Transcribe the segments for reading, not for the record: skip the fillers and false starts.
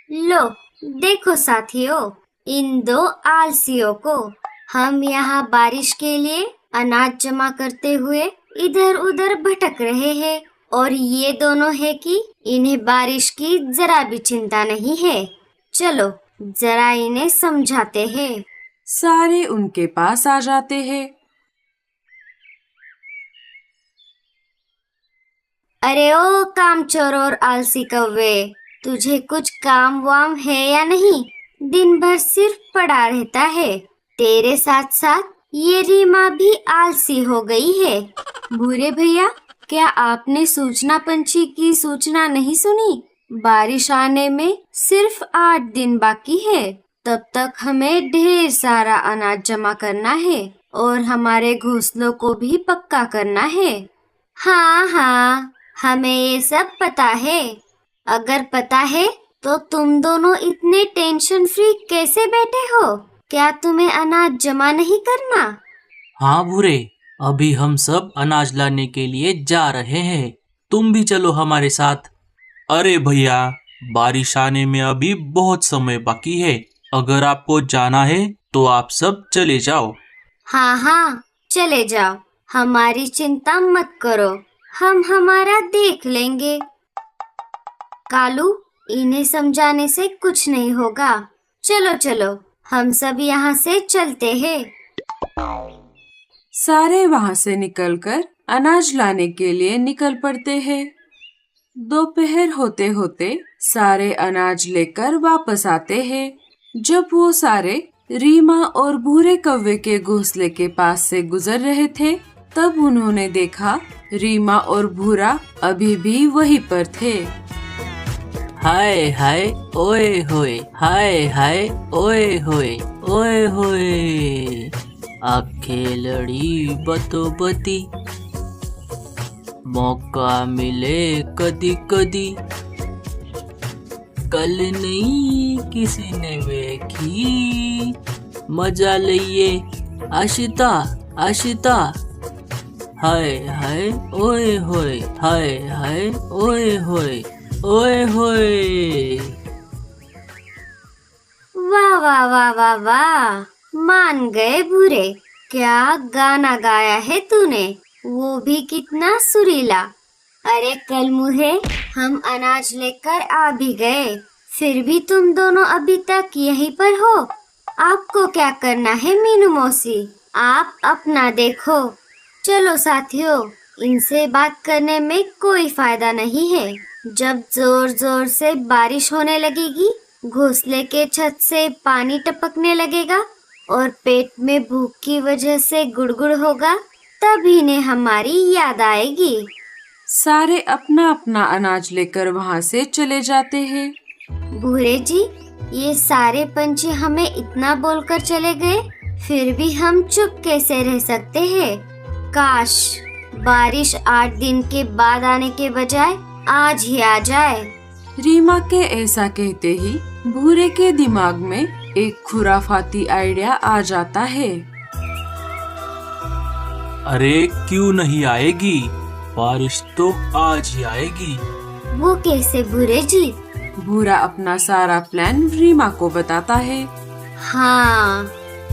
लो, देखो साथियों, इन दो आलसियों को। हम यहाँ बारिश के लिए अनाज जमा करते हुए इधर उधर भटक रहे हैं और ये दोनों है कि इन्हें बारिश की जरा भी चिंता नहीं है। चलो जरा इन्हें समझाते हैं। सारे उनके पास आ जाते हैं। अरे ओ कामचोर और आलसी कौवे, तुझे कुछ काम वाम है या नहीं? दिन भर सिर्फ पड़ा रहता है। तेरे साथ साथ ये रीमा भी आलसी हो गई है। भूरे भैया, क्या आपने सूचना पंछी की सूचना नहीं सुनी? बारिश आने में सिर्फ 8 दिन बाकी है। तब तक हमें ढेर सारा अनाज जमा करना है और हमारे घोंसलों को भी पक्का करना है। हाँ हाँ, हमें ये सब पता है। अगर पता है तो तुम दोनों इतने टेंशन फ्री कैसे बैठे हो? क्या तुम्हें अनाज जमा नहीं करना? हाँ भूरे, अभी हम सब अनाज लाने के लिए जा रहे हैं। तुम भी चलो हमारे साथ। अरे भैया, बारिश आने में अभी बहुत समय बाकी है। अगर आपको जाना है तो आप सब चले जाओ। हाँ हाँ, चले जाओ। हमारी चिंता मत करो, हम हमारा देख लेंगे। कालू, इन्हें समझाने से कुछ नहीं होगा। चलो चलो, हम सब यहाँ से चलते हैं। सारे वहाँ से निकलकर अनाज लाने के लिए निकल पड़ते हैं। दोपहर होते होते सारे अनाज लेकर वापस आते हैं। जब वो सारे रीमा और भूरे कौवे के घोंसले के पास से गुजर रहे थे, तब उन्होंने देखा रीमा और भूरा अभी भी वहीं पर थे। हाय हाय ओए होए, हाय हाय ओए होए, ओए होए। आंखें लड़ी बतो बती, मौका मिले कदी कदी। कल नहीं किसी ने देखी, मजा लइए आशिता आशिता। हाय हाय ओए होए, हाय हाय ओए होए, ओए होए। वाह वाह वाह वाह वाह, मान गए भूरे। क्या गाना गाया है तूने, वो भी कितना सुरीला। अरे कल मुहे, हम अनाज लेकर आ भी गए, फिर भी तुम दोनों अभी तक यहीं पर हो। आपको क्या करना है मीनू मौसी? आप अपना देखो। चलो साथियों, इनसे बात करने में कोई फायदा नहीं है। जब जोर जोर से बारिश होने लगेगी, घोंसले के छत से पानी टपकने लगेगा और पेट में भूख की वजह से गुड़गुड़ होगा, तब इन्हें हमारी याद आएगी। सारे अपना अपना अनाज लेकर वहाँ से चले जाते हैं। भूरे जी, ये सारे पंछी हमें इतना बोलकर चले गए, फिर भी हम चुप कैसे रह सकते हैं? काश बारिश 8 दिन के बाद आने के बजाय आज ही आ जाए। रीमा के ऐसा कहते ही भूरे के दिमाग में एक खुराफाती आइडिया आ जाता है। अरे क्यों नहीं आएगी, बारिश तो आज ही आएगी। वो कैसे भूरे जी? भूरा अपना सारा प्लान रीमा को बताता है। हाँ,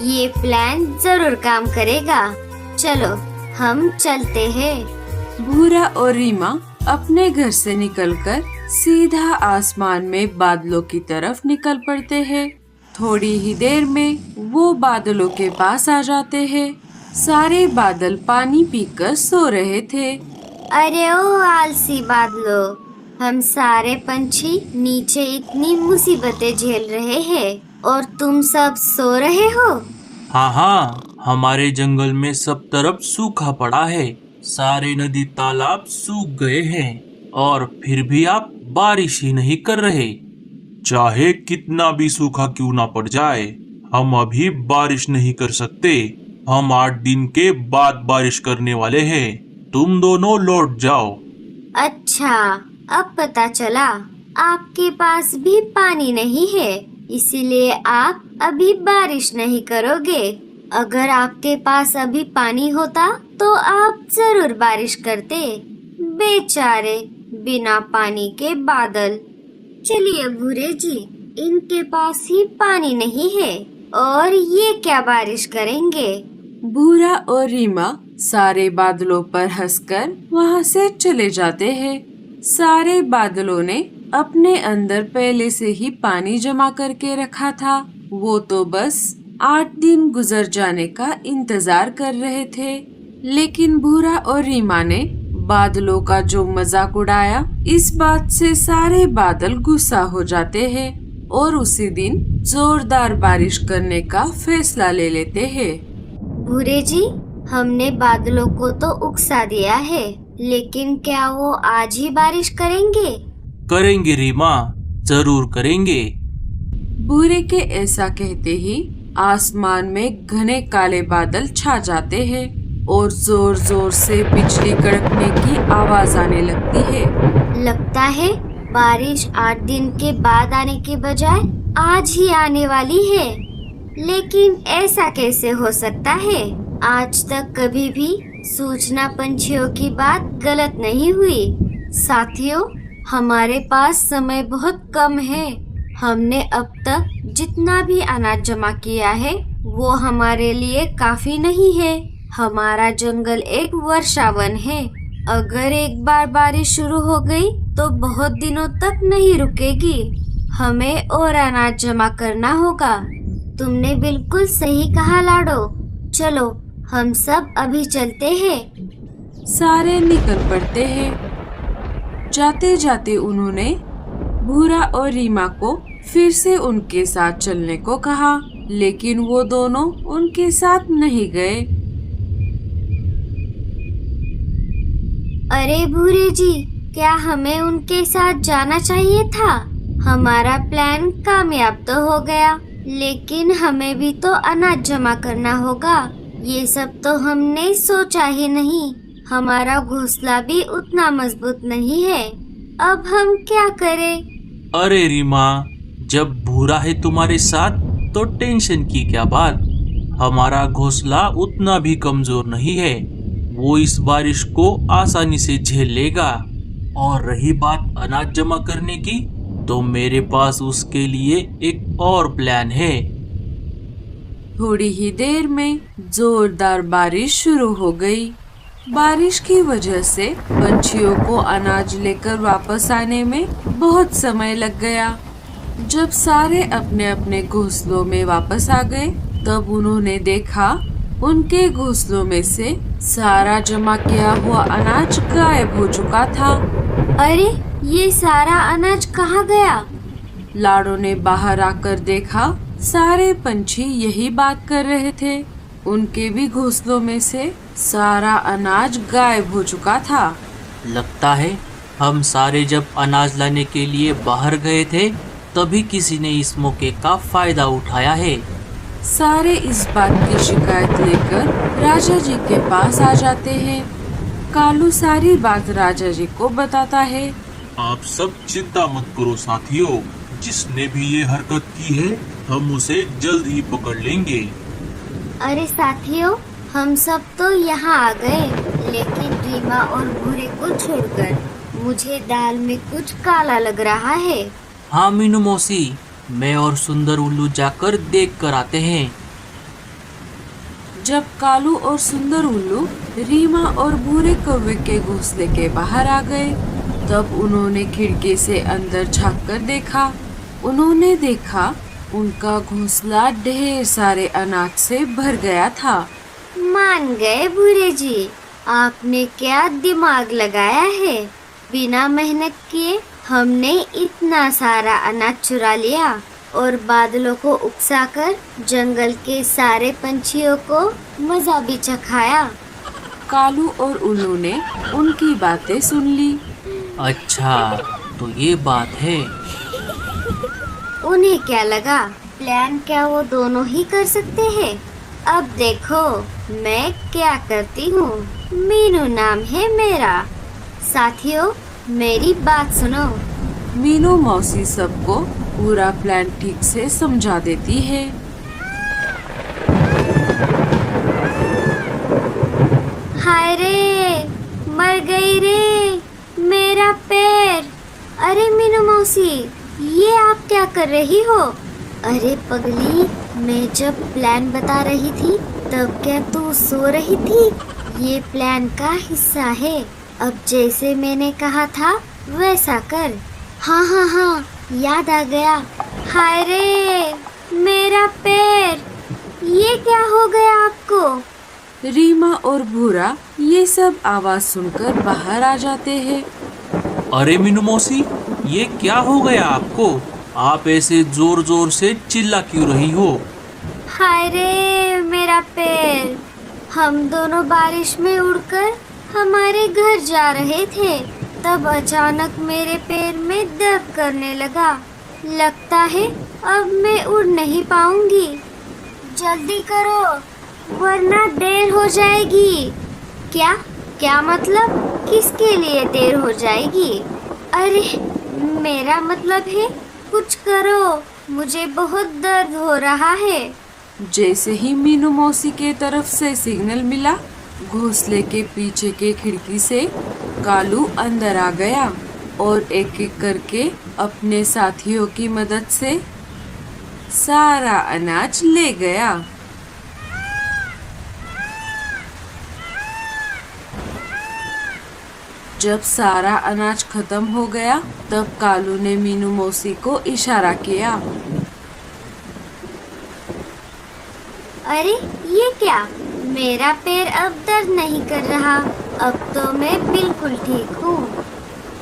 ये प्लान जरूर काम करेगा। चलो हम चलते हैं। भूरा और रीमा अपने घर से निकलकर सीधा आसमान में बादलों की तरफ निकल पड़ते हैं। थोड़ी ही देर में वो बादलों के पास आ जाते हैं। सारे बादल पानी पीकर सो रहे थे। अरे ओ आलसी बादलों, हम सारे पंछी नीचे इतनी मुसीबतें झेल रहे हैं और तुम सब सो रहे हो। हाँ हाँ, हमारे जंगल में सब तरफ सूखा पड़ा है। सारे नदी तालाब सूख गए हैं और फिर भी आप बारिश ही नहीं कर रहे। चाहे कितना भी सूखा क्यों ना पड़ जाए, हम अभी बारिश नहीं कर सकते। हम 8 दिन के बाद बारिश करने वाले हैं। तुम दोनों लौट जाओ। अच्छा, अब पता चला आपके पास भी पानी नहीं है, इसीलिए आप अभी बारिश नहीं करोगे। अगर आपके पास अभी पानी होता तो आप जरूर बारिश करते। बेचारे बिना पानी के बादल। चलिए भूरे जी, इनके पास ही पानी नहीं है और ये क्या बारिश करेंगे। भूरा और रीमा सारे बादलों पर हंसकर वहाँ से चले जाते हैं। सारे बादलों ने अपने अंदर पहले से ही पानी जमा करके रखा था। वो तो बस 8 दिन गुजर जाने का इंतजार कर रहे थे। लेकिन भूरा और रीमा ने बादलों का जो मजाक उड़ाया, इस बात से सारे बादल गुस्सा हो जाते हैं और उसी दिन जोरदार बारिश करने का फैसला ले लेते हैं। भूरे जी, हमने बादलों को तो उकसा दिया है, लेकिन क्या वो आज ही बारिश करेंगे? करेंगे रीमा, जरूर करेंगे। भूरे के ऐसा कहते ही आसमान में घने काले बादल छा जाते हैं और जोर जोर से बिजली कड़कने की आवाज आने लगती है। लगता है बारिश 8 दिन के बाद आने के बजाय आज ही आने वाली है। लेकिन ऐसा कैसे हो सकता है? आज तक कभी भी सूचना पंछियों की बात गलत नहीं हुई। साथियों, हमारे पास समय बहुत कम है। हमने अब तक जितना भी अनाज जमा किया है वो हमारे लिए काफी नहीं है। हमारा जंगल एक वर्षावन है। अगर एक बार बारिश शुरू हो गई तो बहुत दिनों तक नहीं रुकेगी। हमें और अनाज जमा करना होगा। तुमने बिल्कुल सही कहा लाडो। चलो हम सब अभी चलते हैं। सारे निकल पड़ते हैं। जाते जाते उन्होंने भूरा और रीमा को फिर से उनके साथ चलने को कहा, लेकिन वो दोनों उनके साथ नहीं गए। अरे भूरे जी, क्या हमें उनके साथ जाना चाहिए था? हमारा प्लान कामयाब तो हो गया, लेकिन हमें भी तो अनाज जमा करना होगा। ये सब तो हमने सोचा ही नहीं। हमारा घोंसला भी उतना मजबूत नहीं है। अब हम क्या करें? अरे रीमा, जब भूरा है तुम्हारे साथ तो टेंशन की क्या बात। हमारा घोंसला उतना भी कमजोर नहीं है। वो इस बारिश को आसानी से झेल लेगा। और रही बात अनाज जमा करने की, तो मेरे पास उसके लिए एक और प्लान है। थोड़ी ही देर में जोरदार बारिश शुरू हो गई। बारिश की वजह से पंछियों को अनाज लेकर वापस आने में बहुत समय लग गया। जब सारे अपने अपने घोंसलों में वापस आ गए, तब उन्होंने देखा उनके घोंसलों में से सारा जमा किया हुआ अनाज गायब हो चुका था। अरे, ये सारा अनाज कहाँ गया? लाडो ने बाहर आकर देखा, सारे पंछी यही बात कर रहे थे। उनके भी घोंसलों में से सारा अनाज गायब हो चुका था। लगता है हम सारे जब अनाज लाने के लिए बाहर गए थे, तभी किसी ने इस मौके का फायदा उठाया है। सारे इस बात की शिकायत लेकर राजा जी के पास आ जाते हैं। कालू सारी बात राजा जी को बताता है। आप सब चिंता मत करो साथियों, जिसने भी ये हरकत की है हम उसे जल्द ही पकड़ लेंगे। अरे साथियों, हम सब तो यहाँ आ गए, लेकिन रीमा और भूरे को छोड़कर मुझे दाल में कुछ काला लग रहा है। हाँ मीनू मौसी, मैं और सुंदर उल्लू जाकर देख कर आते हैं। जब कालू और सुंदर उल्लू रीमा और भूरे कौवे के घोंसले के बाहर आ गए, तब उन्होंने खिड़की से अंदर झांक कर देखा। उन्होंने देखा उनका घोंसला ढेर सारे अनाज से भर गया था। मान गए भूरे जी, आपने क्या दिमाग लगाया है। बिना मेहनत किए हमने इतना सारा अनाज चुरा लिया और बादलों को उकसाकर जंगल के सारे पंछियों को मजा भी चखाया। कालू और उल्लू ने उनकी बातें सुन ली। अच्छा, तो ये बात है। उन्हें क्या लगा, प्लान क्या वो दोनों ही कर सकते हैं? अब देखो मैं क्या करती हूँ। मीनू नाम है मेरा। साथियों, मेरी बात सुनो। मीनू मौसी सबको पूरा प्लान ठीक से समझा देती है। हाय रे, मर गई रे मेरा पैर। अरे मीनू मौसी, ये आप क्या कर रही हो? अरे पगली, मैं जब प्लान बता रही थी तब क्या तू सो रही थी? ये प्लान का हिस्सा है। अब जैसे मैंने कहा था वैसा कर। हाँ हाँ हाँ, याद आ गया। हाय रे, मेरा पैर! ये क्या हो गया आपको? रीमा और भूरा ये सब आवाज सुनकर बाहर आ जाते हैं। अरे मीनू मौसी, ये क्या हो गया आपको? आप ऐसे जोर जोर से चिल्ला क्यों रही हो? हाय रे, मेरा पैर! हम दोनों बारिश में उड़कर हमारे घर जा रहे थे, तब अचानक मेरे पैर में दर्द करने लगा। लगता है अब मैं उड़ नहीं पाऊंगी। जल्दी करो, वरना देर हो जाएगी। क्या क्या मतलब? किसके लिए देर हो जाएगी? अरे, मेरा मतलब है कुछ करो, मुझे बहुत दर्द हो रहा है। जैसे ही मीनू मौसी के तरफ से सिग्नल मिला, घोंसले के पीछे के खिड़की से कालू अंदर आ गया और एक एक करके अपने साथियों की मदद से सारा अनाज ले गया। जब सारा अनाज खत्म हो गया, तब कालू ने मीनू मौसी को इशारा किया। अरे ये क्या? मेरा पैर अब दर्द नहीं कर रहा। अब तो मैं बिल्कुल ठीक हूँ।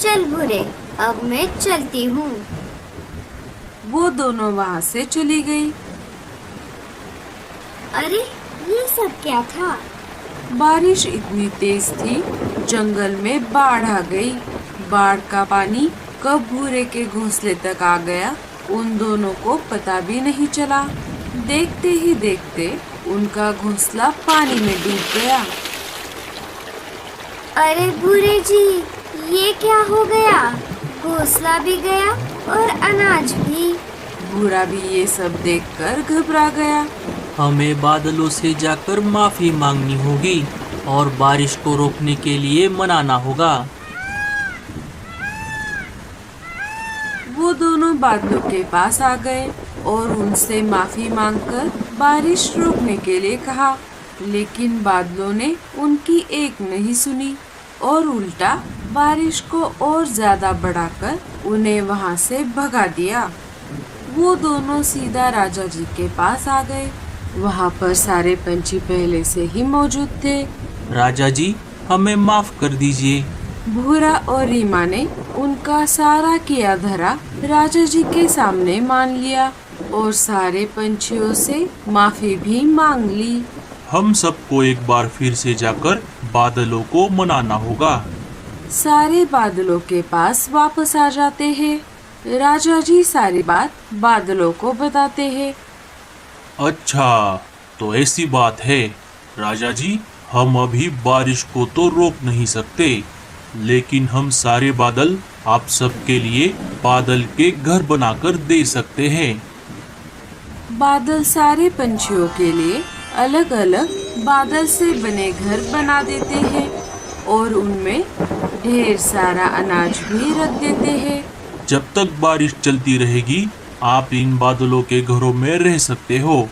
चल बुरे, अब मैं चलती हूँ। वो दोनों वहाँ से चली गई। अरे ये सब क्या था? बारिश इतनी तेज थी, जंगल में बाढ़ आ गई। बाढ़ का पानी कब भूरे के घोंसले तक आ गया, उन दोनों को पता भी नहीं चला। देखते ही देखते उनका घोंसला पानी में डूब गया। अरे बुरे जी, ये क्या हो गया? घोंसला भी गया और अनाज भी। भूरा भी ये सब देखकर घबरा गया। हमें बादलों से जाकर माफी मांगनी होगी और बारिश को रोकने के लिए मनाना होगा। वो दोनों बादलों के पास आ गए और उनसे माफी मांगकर बारिश रोकने के लिए कहा, लेकिन बादलों ने उनकी एक नहीं सुनी और उल्टा बारिश को और ज्यादा बढ़ाकर उन्हें वहां से भगा दिया। वो दोनों सीधा राजा जी के पास आ गए। वहाँ पर सारे पंछी पहले से ही मौजूद थे। राजा जी, हमें माफ कर दीजिए। भूरा और रीमा ने उनका सारा किया धरा राजा जी के सामने मान लिया और सारे पंछियों से माफी भी मांग ली। हम सबको एक बार फिर से जाकर बादलों को मनाना होगा। सारे बादलों के पास वापस आ जाते हैं। राजा जी सारी बात बादलों को बताते हैं। अच्छा, तो ऐसी बात है। राजा जी, हम अभी बारिश को तो रोक नहीं सकते, लेकिन हम सारे बादल आप सबके लिए बादल के घर बनाकर दे सकते हैं। बादल सारे पंछियों के लिए अलग अलग बादल से बने घर बना देते हैं और उनमें ढेर सारा अनाज भी रख देते हैं। जब तक बारिश चलती रहेगी, आप इन बादलों के घरों में रह सकते हो।